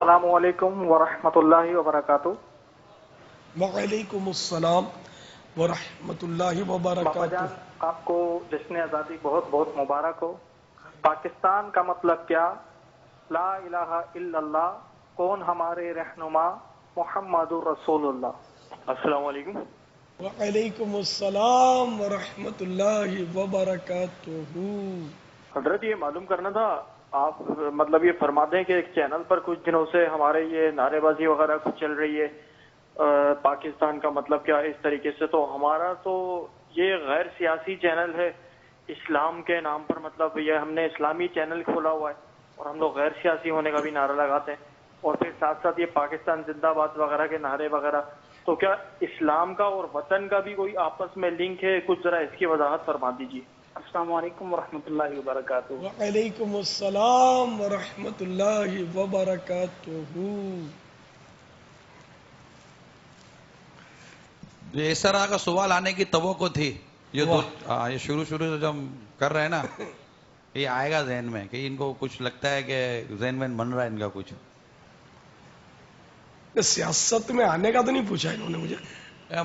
السلام علیکم ورحمۃ اللہ وبرکاتہ۔ وعلیکم السلام ورحمۃ اللہ باپا وبرکاتہ۔ جان، آپ کو جشن آزادی بہت بہت مبارک ہو۔ پاکستان کا مطلب کیا؟ لا الہ الا اللہ، کون ہمارے رہنما؟ محمد رسول اللہ۔ السلام علیکم۔ وعلیکم السلام ورحمۃ اللہ وبرکاتہ۔ حضرت، یہ معلوم کرنا تھا، آپ مطلب یہ فرماتے ہیں کہ ایک چینل پر کچھ دنوں سے ہمارے یہ نعرے بازی وغیرہ کچھ چل رہی ہے، پاکستان کا مطلب کیا، اس طریقے سے۔ تو ہمارا تو یہ غیر سیاسی چینل ہے اسلام کے نام پر، مطلب یہ ہم نے اسلامی چینل کھولا ہوا ہے اور ہم لوگ غیر سیاسی ہونے کا بھی نعرہ لگاتے ہیں، اور پھر ساتھ ساتھ یہ پاکستان زندہ باد وغیرہ کے نعرے وغیرہ۔ تو کیا اسلام کا اور وطن کا بھی کوئی آپس میں لنک ہے؟ کچھ ذرا اس کی وضاحت فرما دیجیے۔ السلام علیکم ورحمۃ اللہ وبرکاتہ۔ وعلیکم السلام ورحمۃ اللہ وبرکاتہ۔ یہ اس طرح کا سوال آنے کی توقع تھی۔ یہ واہ۔ یہ شروع سے جو ہم کر رہے ہیں نا، یہ آئے گا ذہن میں کہ ان کو کچھ لگتا ہے کہ ذہن میں بن رہا ہے ان کا کچھ۔ سیاست میں آنے کا تو نہیں پوچھا انہوں نے مجھے۔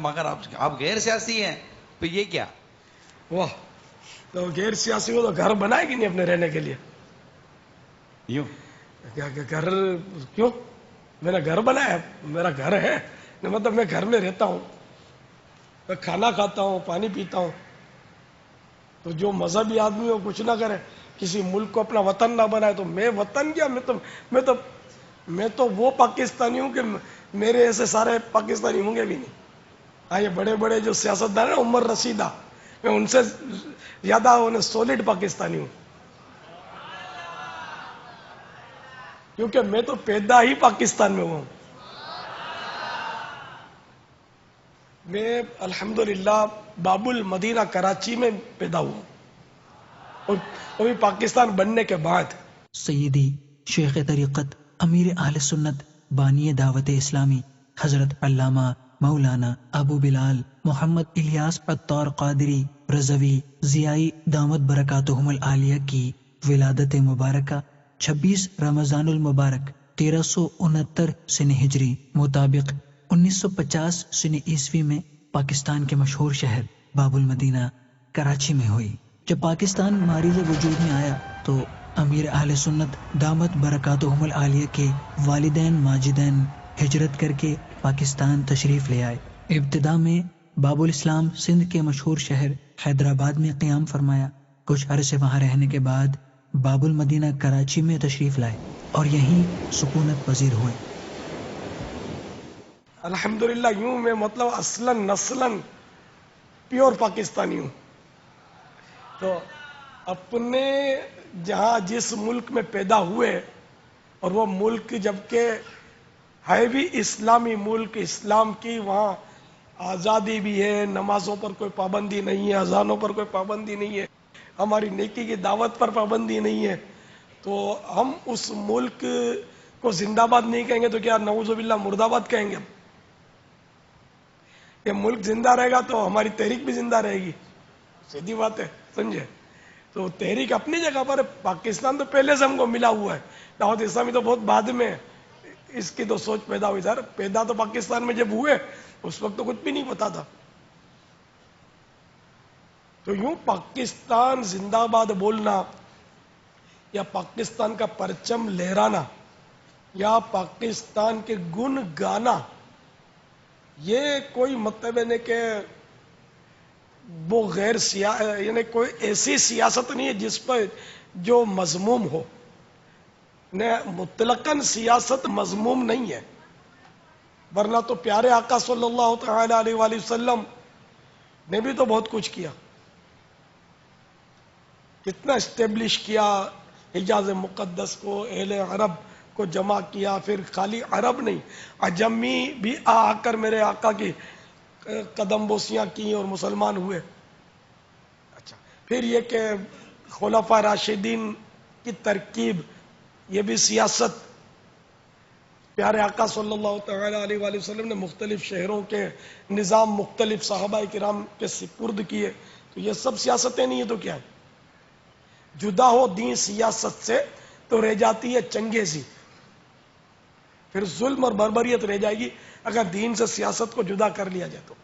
مگر آپ غیر سیاسی ہیں تو یہ کیا؟ واہ، تو غیر سیاسی کو تو گھر بنائے گی نہیں اپنے رہنے کے لیے؟ یوں گھر کیوں؟ میں نے گھر بنایا، میرا گھر ہے، مطلب میں گھر میں رہتا ہوں، میں کھانا کھاتا ہوں، پانی پیتا ہوں۔ تو جو مذہبی آدمی ہو کچھ نہ کرے، کسی ملک کو اپنا وطن نہ بنائے، تو میں وطن کیا، میں تو وہ پاکستانی ہوں کہ میرے ایسے سارے پاکستانی ہوں گے بھی نہیں۔ ہاں، یہ بڑے بڑے جو سیاستدان ہیں، عمر رسیدہ، میں ان سے زیادہ انہیں سولڈ پاکستانی ہوں، کیونکہ میں تو پیدا ہی پاکستان میں ہوں۔ میں الحمدللہ باب المدینہ کراچی میں پیدا ہوا، اور وہ بھی پاکستان بننے کے بعد۔ سیدی شیخ طریقت امیر اہل سنت بانی دعوت اسلامی حضرت علامہ مولانا ابو بلال محمد الیاس عطار قادری رضوی ضیائی دامت برکاتہم العالیہ کی ولادت مبارکہ 26 رمضان المبارک 1369 سن ہجری مطابق 1950 سن عیسوی میں پاکستان کے مشہور شہر باب المدینہ کراچی میں ہوئی۔ جب پاکستان ماریز وجود میں آیا تو امیر اہل سنت دامت برکاتہم العالیہ کے والدین ماجدین ہجرت کر کے پاکستان تشریف لے آئے۔ ابتدا میں باب الاسلام سندھ کے مشہور شہر حیدرآباد میں قیام فرمایا۔ کچھ عرصے وہاں رہنے کے بعد باب المدینہ کراچی میں تشریف لائے اور یہیں سکونت پذیر ہوئے۔ الحمدللہ یوں میں مطلب اصلاً نسلاً پیور پاکستانی ہوں۔ تو اپنے جہاں جس ملک میں پیدا ہوئے، اور وہ ملک جبکہ ہے بھی اسلامی ملک، اسلام کی وہاں آزادی بھی ہے، نمازوں پر کوئی پابندی نہیں ہے، اذانوں پر کوئی پابندی نہیں ہے، ہماری نیکی کی دعوت پر پابندی نہیں ہے، تو ہم اس ملک کو زندہ باد نہیں کہیں گے تو کیا نعوذ باللہ مرد آباد کہیں گے؟ یہ ملک زندہ رہے گا تو ہماری تحریک بھی زندہ رہے گی، سیدھی بات ہے، سمجھے؟ تو تحریک اپنی جگہ پر ہے، پاکستان تو پہلے سے ہم کو ملا ہوا ہے، دعوت اسلامی تو بہت بعد میں اس کی تو سوچ پیدا ہوئی۔ سر پیدا تو پاکستان میں جب ہوئے اس وقت تو کچھ بھی نہیں پتا تھا۔ تو یوں پاکستان زندہ باد بولنا، یا پاکستان کا پرچم لہرانا، یا پاکستان کے گن گانا، یہ کوئی مطلب نہیں کہ وہ غیر یعنی کوئی ایسی سیاست نہیں ہے جس پر جو مذموم ہو۔ مطلقاً سیاست مذموم نہیں ہے، ورنہ تو پیارے آقا صلی اللہ تعالی علیہ وآلہ وسلم نے بھی تو بہت کچھ کیا، کتنا اسٹیبلش کیا، حجاز مقدس کو، اہل عرب کو جمع کیا، پھر خالی عرب نہیں، عجمی بھی آ کر میرے آقا کی قدم بوسیاں کی اور مسلمان ہوئے۔ اچھا، پھر یہ کہ خلفاء راشدین کی ترکیب، یہ بھی سیاست، پیارے آقا صلی اللہ تعالی علیہ وآلہ وسلم نے مختلف شہروں کے نظام مختلف صحابہ کرام کے سپرد کیے، تو یہ سب سیاستیں نہیں ہے تو کیا ہے؟ جدا ہو دین سیاست سے تو رہ جاتی ہے چنگیزی۔ پھر ظلم اور بربریت رہ جائے گی اگر دین سے سیاست کو جدا کر لیا جائے تو.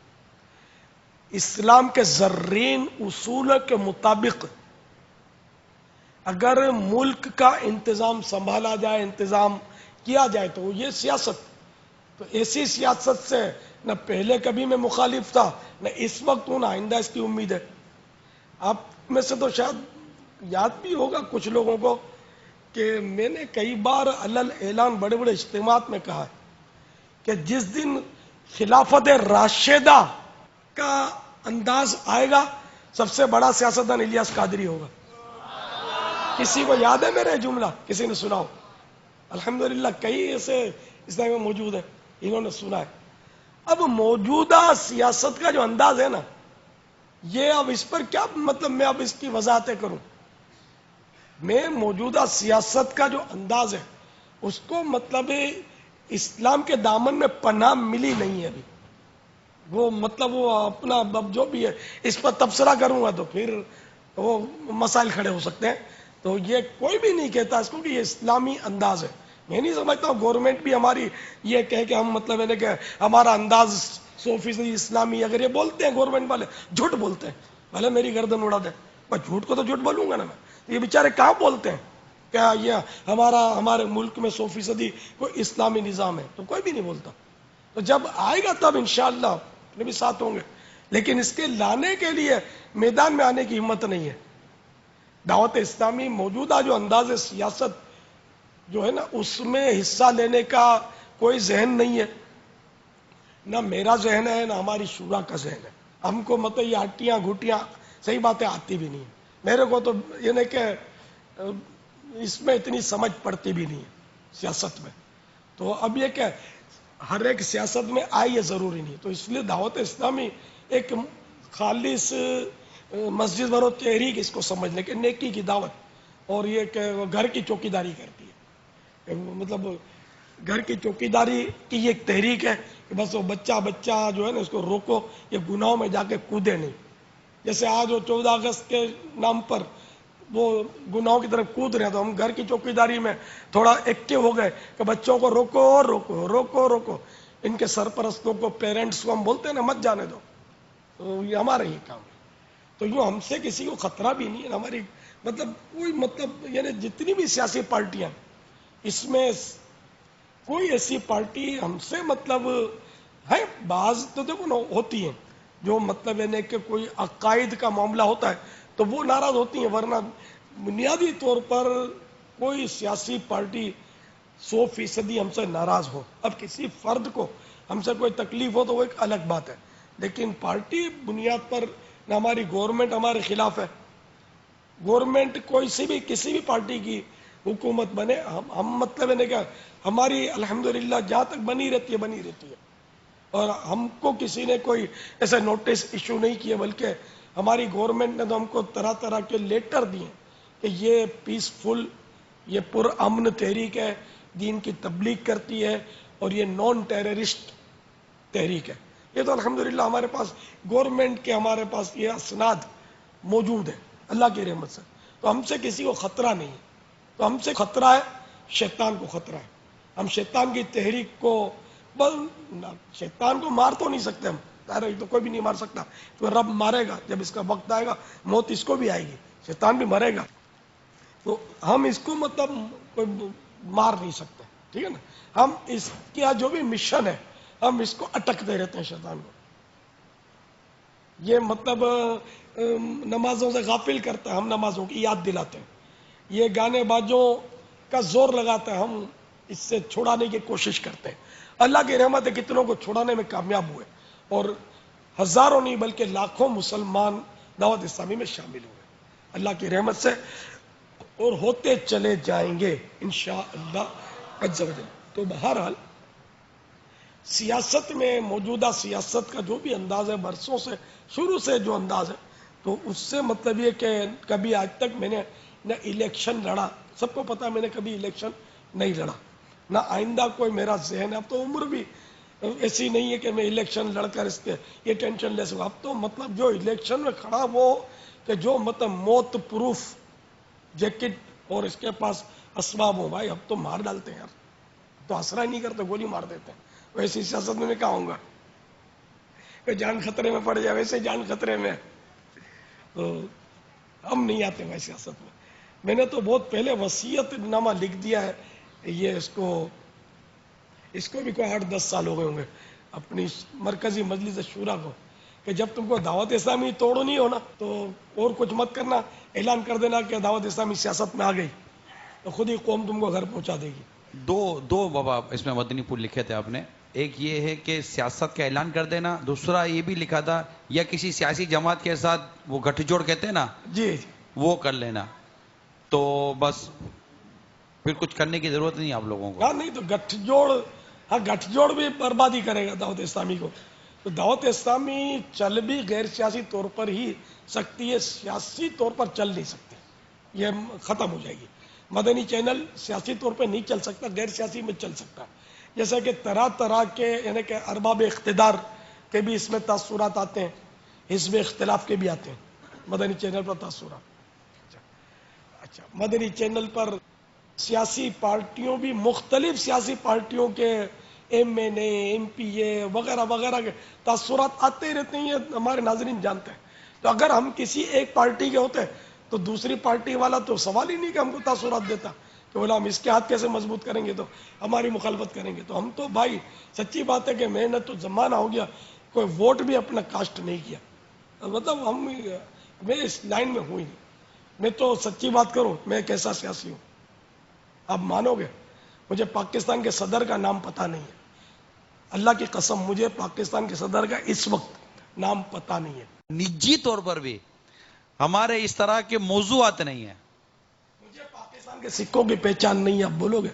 اسلام کے زرین اصول کے مطابق اگر ملک کا انتظام سنبھالا جائے، انتظام کیا جائے تو یہ سیاست. تو ایسی سیاست سے نہ پہلے کبھی میں مخالف تھا، نہ اس وقت ہوں، نہ آئندہ اس کی امید ہے. آپ میں سے تو شاید یاد بھی ہوگا کچھ لوگوں کو کہ میں نے کئی بار علل اعلان بڑے بڑے اجتماعات میں کہا ہے کہ جس دن خلافت راشدہ کا انداز آئے گا سب سے بڑا سیاستدان الیاس قادری ہوگا. کسی کو یاد ہے میرا جملہ؟ کسی نے سنا ہو؟ الحمدللہ کئی ایسے اسلام میں موجود ہیں، انہوں نے سنا ہے. اب موجودہ سیاست کا جو انداز ہے نا، یہ اب اس پر کیا مطلب میں اب اس کی وضاحتیں کروں. میں موجودہ سیاست کا جو انداز ہے اس کو مطلب اسلام کے دامن میں پناہ ملی نہیں ہے ابھی. وہ مطلب وہ اپنا اب جو بھی ہے اس پر تبصرہ کروں گا تو پھر وہ مسائل کھڑے ہو سکتے ہیں. تو یہ کوئی بھی نہیں کہتا اس کو کہ یہ اسلامی انداز ہے. میں نہیں سمجھتا ہوں گورنمنٹ بھی ہماری یہ کہے کہ ہم مطلب ہے کہ ہمارا انداز 100% اسلامی. اگر یہ بولتے ہیں گورنمنٹ والے، جھوٹ بولتے ہیں، بھلے میری گردن اڑا دیں، پر جھوٹ کو تو جھوٹ بولوں گا نا میں. یہ بیچارے کہاں بولتے ہیں کیا یہ ہمارے ملک میں 100% کوئی اسلامی نظام ہے؟ تو کوئی بھی نہیں بولتا. تو جب آئے گا تب انشاءاللہ اپنے بھی ساتھ ہوں گے، لیکن اس کے لانے کے لیے میدان میں آنے کی ہمت نہیں ہے. دعوت اسلامی موجودہ جو انداز سیاست جو ہے نا اس میں حصہ لینے کا کوئی ذہن نہیں ہے. نہ میرا ذہن ہے نہ ہماری شورا کا ذہن ہے. ہم کو مطلب یہ ہٹیاں گھٹیاں صحیح باتیں آتی بھی نہیں ہیں. میرے کو تو یہ نہیں کہ اس میں اتنی سمجھ پڑتی بھی نہیں ہے سیاست میں. تو اب یہ کہ ہر ایک سیاست میں آئے یہ ضروری نہیں. تو اس لیے دعوت اسلامی ایک خالص مسجد برو تحریک اس کو سمجھنے کہ نیکی کی دعوت، اور یہ کہ گھر کی چوکیداری کرتی ہے. مطلب گھر کی چوکیداری کی یہ ایک تحریک ہے کہ بس وہ بچہ جو ہے نا اس کو روکو، یہ گناہوں میں جا کے کودے نہیں. جیسے آج وہ 14 اگست کے نام پر وہ گناہوں کی طرف کود رہے ہیں، تو ہم گھر کی چوکیداری میں تھوڑا ایکٹیو ہو گئے کہ بچوں کو روکو روکو روکو روکو. ان کے سرپرستوں کو، پیرنٹس کو ہم بولتے ہیں نا مت جانے دو. تو یہ ہمارا ہی کام ہے. تو یوں ہم سے کسی کو خطرہ بھی نہیں ہے. ہماری مطلب کوئی مطلب یعنی جتنی بھی سیاسی پارٹیاں اس میں کوئی ایسی پارٹی ہم سے مطلب ہے، بعض تو دیکھو نا ہوتی ہیں جو مطلب یعنی کہ کوئی عقائد کا معاملہ ہوتا ہے تو وہ ناراض ہوتی ہیں، ورنہ بنیادی طور پر کوئی سیاسی پارٹی 100% ہم سے ناراض ہو. اب کسی فرد کو ہم سے کوئی تکلیف ہو تو وہ ایک الگ بات ہے، لیکن پارٹی بنیاد پر نہ ہماری گورنمنٹ ہمارے خلاف ہے. گورنمنٹ کوئی سی بھی کسی بھی پارٹی کی حکومت بنے، ہم مطلب ہے کہ ہماری الحمدللہ جہاں تک بنی رہتی ہے. اور ہم کو کسی نے کوئی ایسے نوٹس ایشو نہیں کیے، بلکہ ہماری گورنمنٹ نے تو ہم کو طرح طرح کے لیٹر دیے کہ یہ پیسفل، یہ پر امن تحریک ہے، دین کی تبلیغ کرتی ہے، اور یہ نان ٹیررسٹ تحریک ہے. یہ تو الحمدللہ ہمارے پاس گورنمنٹ کے ہمارے پاس یہ اسناد موجود ہے اللہ کی رحمت سے. تو ہم سے کسی کو خطرہ نہیں ہے. تو ہم سے خطرہ ہے شیطان کو خطرہ ہے. ہم شیطان کی تحریک کو شیطان کو مار تو نہیں سکتے ہم، تو کوئی بھی نہیں مار سکتا. تو رب مارے گا جب اس کا وقت آئے گا، موت اس کو بھی آئے گی، شیطان بھی مرے گا. تو ہم اس کو مطلب کوئی مار نہیں سکتے، ٹھیک ہے نا. ہم اس کا جو بھی مشن ہے ہم اس کو اٹکتے رہتے ہیں شیطان کو. یہ مطلب نمازوں سے غافل کرتا ہے، ہم نمازوں کی یاد دلاتے ہیں. یہ گانے بازوں کا زور لگاتا ہے، ہم اس سے چھڑانے کی کوشش کرتے ہیں. اللہ کی رحمت ہے کتنوں کو چھڑانے میں کامیاب ہوئے، اور ہزاروں نہیں بلکہ لاکھوں مسلمان دعوت اسلامی میں شامل ہوئے اللہ کی رحمت سے، اور ہوتے چلے جائیں گے انشاءاللہ عز و جل. تو بہرحال سیاست میں موجودہ سیاست کا جو بھی انداز ہے، برسوں سے شروع سے جو انداز ہے، تو اس سے مطلب یہ کہ کبھی آج تک میں نے نہ الیکشن لڑا، سب کو پتا میں نے کبھی الیکشن نہیں لڑا، نہ آئندہ کوئی میرا ذہن ہے. اب تو عمر بھی ایسی نہیں ہے کہ میں الیکشن لڑ کر اس کے یہ ٹینشن لے سکوں. اب تو مطلب جو الیکشن میں کھڑا وہ کہ جو مطلب موت پروف جیکٹ اور اس کے پاس اسباب ہو، بھائی اب تو مار ڈالتے ہیں یار. تو آسرا نہیں کرتے, گولی مار دیتے ہیں. ویسی سیاست میں کہاں ہوں گا, کہ جان خطرے میں پڑ جائے, ویسے جان خطرے میں. تو ہم نہیں آتے بھائی سیاست میں. میں نے تو بہت پہلے وصیت نامہ لکھ دیا ہے, یہ اس کو بھی کوئی 8-10 سال ہو گئے ہوں گے, اپنی مرکزی مجلس شورا کو, کہ جب تم کو دعوت اسلامی توڑنی ہو نا تو اور کچھ مت کرنا, اعلان کر دینا کہ دعوت اسلامی سیاست میں آ گئی, تو خود ہی قوم تم کو گھر پہنچا دے گی. دو بابا اس میں مدنی پھول لکھے تھے آپ نے. ایک یہ ہے کہ سیاست کا اعلان کر دینا, دوسرا یہ بھی لکھا تھا یا کسی سیاسی جماعت کے ساتھ وہ گٹھ جوڑ کہتے ہیں نا, جی وہ کر لینا. تو بس پھر کچھ کرنے کی ضرورت نہیں آپ لوگوں کو. ہاں, نہیں تو گٹھ جوڑ بھی بربادی کرے گا دعوت اسلامی کو. تو دعوت اسلامی چل بھی غیر سیاسی طور پر ہی سکتی ہے, سیاسی طور پر چل نہیں سکتی, یہ ختم ہو جائے گی. مدنی چینل سیاسی طور پہ نہیں چل سکتا, غیر سیاسی میں چل سکتا. جیسا کہ طرح طرح کے یعنی کہ ارباب اقتدار کے بھی اس میں تاثرات آتے ہیں, حزب اختلاف کے بھی آتے ہیں مدنی چینل پر تاثرات. اچھا, مدنی چینل پر سیاسی پارٹیوں بھی, مختلف سیاسی پارٹیوں کے ایم این اے, ایم پی اے وغیرہ وغیرہ کے تاثرات آتے ہی رہتے ہیں, یہ ہمارے ناظرین جانتے ہیں. تو اگر ہم کسی ایک پارٹی کے ہوتے تو دوسری پارٹی والا تو سوال ہی نہیں کہ ہم کو تاثرات دیتا, کہ بولا ہم اس کے ہاتھ کیسے مضبوط کریں گے, تو ہماری مخالفت کریں گے. تو ہم تو بھائی سچی بات ہے کہ میں نے تو زمانہ ہو گیا کوئی ووٹ بھی اپنا کاسٹ نہیں کیا, مطلب میں اس لائن میں ہوں ہی نہیں. میں تو سچی بات کروں, میں ایک ایسا سیاسی ہوں, آپ مانو گے مجھے پاکستان کے صدر کا نام پتہ نہیں ہے, اللہ کی قسم مجھے پاکستان کے صدر کا اس وقت نام پتہ نہیں ہے. نجی طور پر بھی ہمارے اس طرح کے موضوعات نہیں ہیں. مجھے پاکستان کے سکوں کی پہچان نہیں ہے. آپ بولو گے,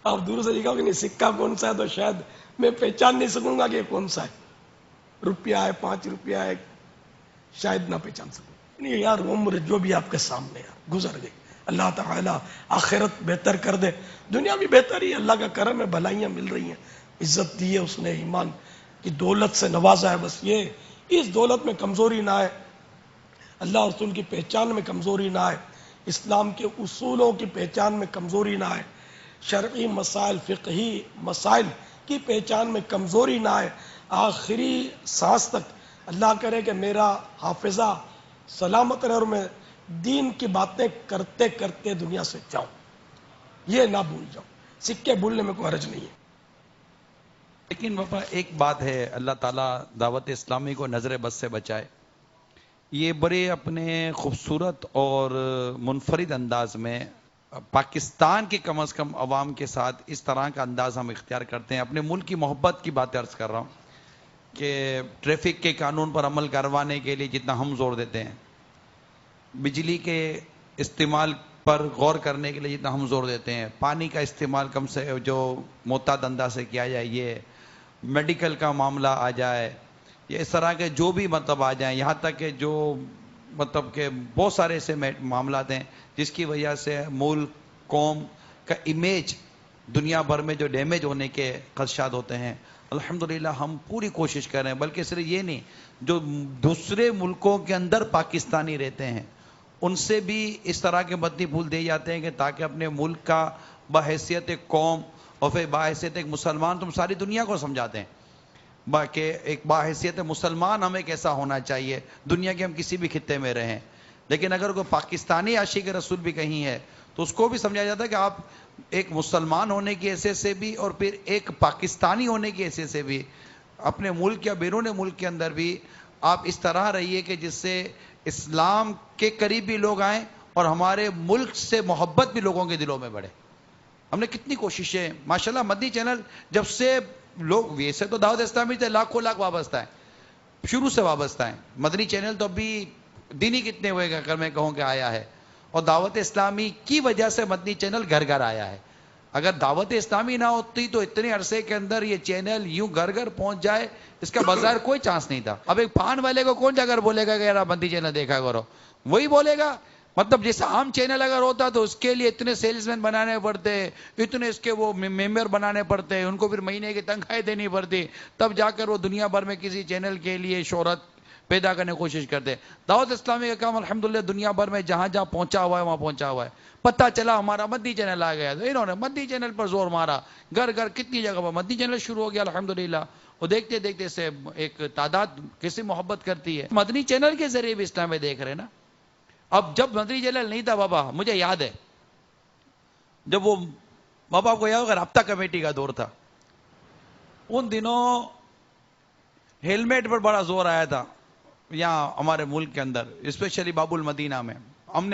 آپ دور سے دیکھو گے نہیں سکہ کون سا ہے تو شاید میں پہچان نہیں سکوں گا کہ یہ کون سا ہے. روپیہ ہے, 5 روپیہ ہے, شاید نہ پہچان سکوں. نہیں یار, عمر جو بھی آپ کے سامنے یار گزر گئی. اللہ تعالیٰ آخرت بہتر کر دے, دنیا بھی بہتر ہی, اللہ کا کرم ہے, بھلائیاں مل رہی ہیں, عزت دی ہے اس نے, ایمان کی دولت سے نوازا ہے. بس یہ اس دولت میں کمزوری نہ آئے, اللہ اور رسول کی پہچان میں کمزوری نہ آئے, اسلام کے اصولوں کی پہچان میں کمزوری نہ آئے, شرعی مسائل فقہی مسائل کی پہچان میں کمزوری نہ آئے. آخری سانس تک اللہ کرے کہ میرا حافظہ سلامت رہے اور میں دین کی باتیں کرتے کرتے دنیا سے جاؤں, یہ نہ بھول جاؤں. سکے بھولنے میں کوئی حرج نہیں ہے. لیکن بابا ایک بات ہے, اللہ تعالیٰ دعوت اسلامی کو نظر بد سے بچائے. یہ بڑے اپنے خوبصورت اور منفرد انداز میں پاکستان کی کم از کم عوام کے ساتھ اس طرح کا انداز ہم اختیار کرتے ہیں. اپنے ملک کی محبت کی بات عرض کر رہا ہوں کہ ٹریفک کے قانون پر عمل کروانے کے لیے جتنا ہم زور دیتے ہیں, بجلی کے استعمال پر غور کرنے کے لیے جتنا ہم زور دیتے ہیں, پانی کا استعمال کم سے جو محتاط انداز سے کیا جائے, یہ میڈیکل کا معاملہ آ جائے, یہ اس طرح کے جو بھی مطلب آ جائیں, یہاں تک کہ جو مطلب کہ بہت سارے ایسے معاملات ہیں جس کی وجہ سے ملک قوم کا امیج دنیا بھر میں جو ڈیمیج ہونے کے خدشات ہوتے ہیں, الحمدللہ ہم پوری کوشش کر رہے ہیں. بلکہ صرف یہ نہیں, جو دوسرے ملکوں کے اندر پاکستانی رہتے ہیں ان سے بھی اس طرح کے مدنی پھول دیے جاتے ہیں کہ تاکہ اپنے ملک کا بحیثیت ایک قوم اور پھر بحیثیت ایک مسلمان تم ساری دنیا کو سمجھاتے ہیں کہ ایک بحیثیت مسلمان ہمیں کیسا ہونا چاہیے دنیا کے ہم کسی بھی خطے میں رہیں. لیکن اگر کوئی پاکستانی عاشق رسول بھی کہیں ہے تو اس کو بھی سمجھایا جاتا ہے کہ آپ ایک مسلمان ہونے کی حیثیت سے بھی اور پھر ایک پاکستانی ہونے کی حیثیت سے بھی اپنے ملک یا بیرون ملک کے اندر بھی آپ اس طرح رہیے کہ جس سے اسلام کے قریب بھی لوگ آئیں اور ہمارے ملک سے محبت بھی لوگوں کے دلوں میں بڑھے. ہم نے کتنی کوششیں ماشاءاللہ, مدنی چینل جب سے لوگ ویسے تو دعوت اسلامی سے لاکھوں لاکھ وابستہ ہیں, شروع سے وابستہ ہیں. مدنی چینل تو ابھی دن ہی کتنے ہوئے گا اگر میں کہوں کہ آیا ہے, اور دعوت اسلامی کی وجہ سے مدنی چینل گھر گھر آیا ہے. اگر دعوت اسلامی نہ ہوتی تو اتنے عرصے کے اندر یہ چینل یوں گھر گھر پہنچ جائے اس کا بظاہر کوئی چانس نہیں تھا. اب ایک پان والے کو کون جا کر بولے گا کہ یار مدنی چینل دیکھا کرو, وہی بولے گا. مطلب جیسا عام چینل اگر ہوتا تو اس کے لیے اتنے سیلز مین بنانے پڑتے, اتنے اس کے وہ ممبر بنانے پڑتے, ان کو پھر مہینے کی تنخواہیں دینی پڑتی, تب جا کر وہ دنیا بھر میں کسی چینل کے لیے شہرت پیدا کرنے کی کوشش کرتے ہیں. دعوت اسلامی کا کام الحمدللہ دنیا بھر میں جہاں جہاں پہنچا ہوا ہے وہاں پہنچا ہوا ہے. پتہ چلا ہمارا مدنی چینل آ گیا تو انہوں نے مدنی چینل پر زور مارا. گھر گھر کتنی جگہ پر مدنی چینل شروع ہو گیا الحمدللہ. اور دیکھتے دیکھتے سے ایک تعداد کسی محبت کرتی ہے. مدنی چینل کے ذریعے بھی اسلام میں دیکھ رہے ہیں نا. اب جب مدنی چینل نہیں تھا بابا، مجھے یاد ہے جب وہ بابا کو یاد ہوگا رابطہ کمیٹی کا دور تھا، ان دنوں ہیلمیٹ پر بڑا زور آیا تھا یہاں ہمارے ملک کے اندر، اسپیشلی باب المدینہ میں. ہم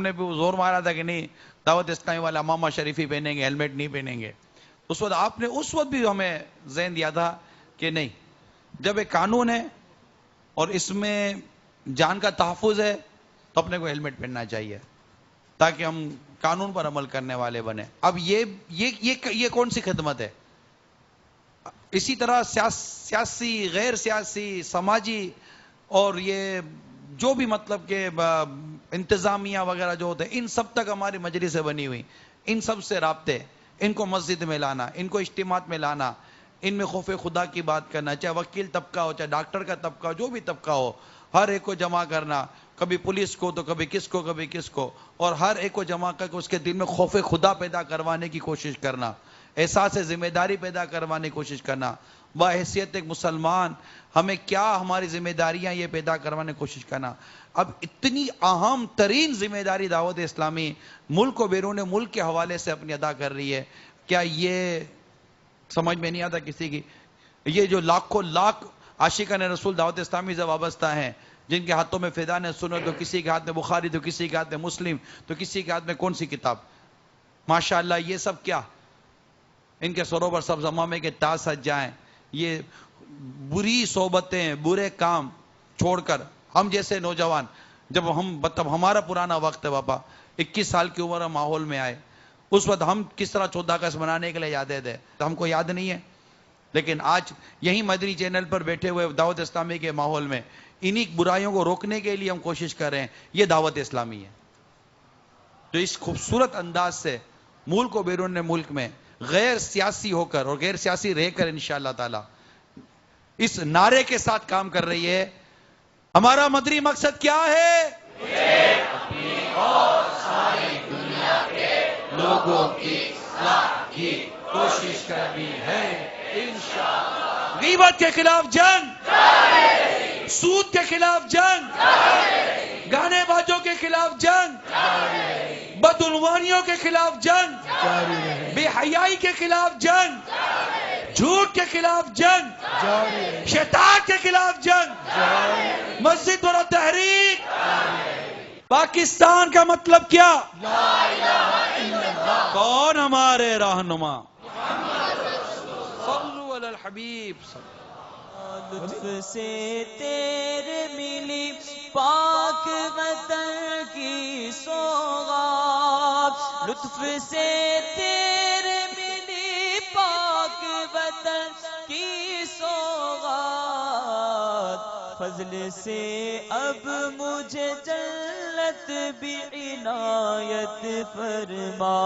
نے بھی زور مارا تھا کہ نہیں دعوت اسلامی والا امامہ شریفی پہنیں گے، ہیلمیٹ نہیں پہنیں گے. اس وقت آپ نے اس وقت بھی ہمیں ذہن دیا تھا کہ نہیں، جب ایک قانون ہے اور اس میں جان کا تحفظ ہے تو اپنے کو ہیلمیٹ پہننا چاہیے تاکہ ہم قانون پر عمل کرنے والے بنے. اب یہ کون سی خدمت ہے؟ اسی طرح سیاسی، غیر سیاسی، سماجی اور یہ جو بھی مطلب کہ انتظامیہ وغیرہ جو ہوتے ہیں، ان سب تک ہماری مجلسیں بنی ہوئی، ان سب سے رابطے، ان کو مسجد میں لانا، ان کو اجتماعات میں لانا، ان میں خوف خدا کی بات کرنا، چاہے وکیل طبقہ ہو، چاہے ڈاکٹر کا طبقہ ہو، جو بھی طبقہ ہو، ہر ایک کو جمع کرنا، کبھی پولیس کو تو کبھی کس کو کبھی کس کو، اور ہر ایک کو جمع کر کے اس کے دل میں خوف خدا پیدا کروانے کی کوشش کرنا، احساس ذمہ داری پیدا کروانے کی کوشش کرنا. بحیثیت ایک مسلمان ہمیں کیا ہماری ذمہ داریاں یہ پیدا کروانے کی کوشش کرنا. اب اتنی اہم ترین ذمہ داری دعوت اسلامی ملک و بیرون ملک کے حوالے سے اپنی ادا کر رہی ہے. کیا یہ سمجھ میں نہیں آتا کسی کی؟ یہ جو لاکھوں لاکھ عاشقان رسول دعوت اسلامی سے وابستہ ہیں، جن کے ہاتھوں میں فیضان سنت، تو کسی کے ہاتھ میں بخاری، تو کسی کے ہاتھ میں مسلم، تو کسی کے ہاتھ میں کون سی کتاب، ماشاءاللہ یہ سب کیا ان کے سروں پر سب زمامے کے تاج سج جائیں. یہ بری صحبتیں، برے کام چھوڑ کر ہم جیسے نوجوان، جب ہمارا پرانا وقت ہے بابا، 21 سال کی عمر ماحول میں آئے، اس وقت ہم کس طرح 14 اگست منانے کے لیے یادیں تھے، ہم کو یاد نہیں ہے. لیکن آج یہی مدنی چینل پر بیٹھے ہوئے دعوت اسلامی کے ماحول میں انہی برائیوں کو روکنے کے لیے ہم کوشش کر رہے ہیں. یہ دعوت اسلامی ہے جو اس خوبصورت انداز سے ملک و بیرون ملک میں غیر سیاسی ہو کر اور غیر سیاسی رہ کر انشاءاللہ تعالی اس نعرے کے ساتھ کام کر رہی ہے. ہمارا مدنی مقصد کیا ہے؟ اپنی اور ساری دنیا کے لوگوں کی اصلاح کی کوشش کرنی ہے انشاءاللہ. غیبت کے خلاف جنگ، سود کے خلاف جنگ، گانے بازوں کے خلاف جنگ، بدعنوانیوں کے خلاف جنگ، بے حیائی کے خلاف جنگ، جھوٹ کے خلاف جنگ، شیطان کے خلاف جنگ، مسجد پر تحریک. پاکستان کا مطلب کیا؟ لا الہ الا اللہ. کون ہمارے رہنما؟ صلو علی الحبیب. لطف سے تیرے ملی پاک وطن کی سوغات، لطف سے تیرے ملی پاک وطن کی سوغات، فضل سے اب مجھے جنت بھی عنایت فرما،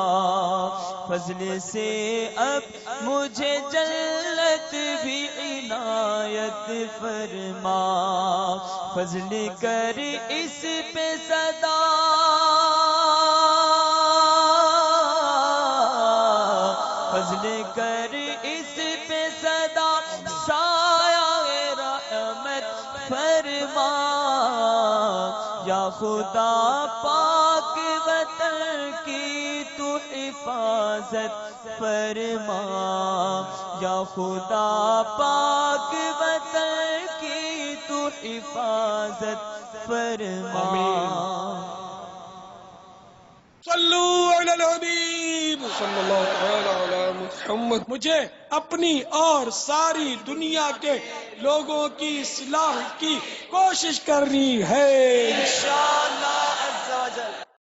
فضل سے اب مجھے جنت بھی عنایت فرما. فضل کر اس پہ صدا، فضل کر اس پہ صدا، سایہ رحمت فرما. یا خدا پاک وطن کی تو حفاظت فرما، یا خدا پاک وطن کی تو حفاظت فرما. صلو علی الحبیب صلی اللہ تعالی علی محمد. مجھے اپنی اور ساری دنیا کے لوگوں کی اصلاح کی کوشش کرنی ہے انشاءاللہ عز و جل.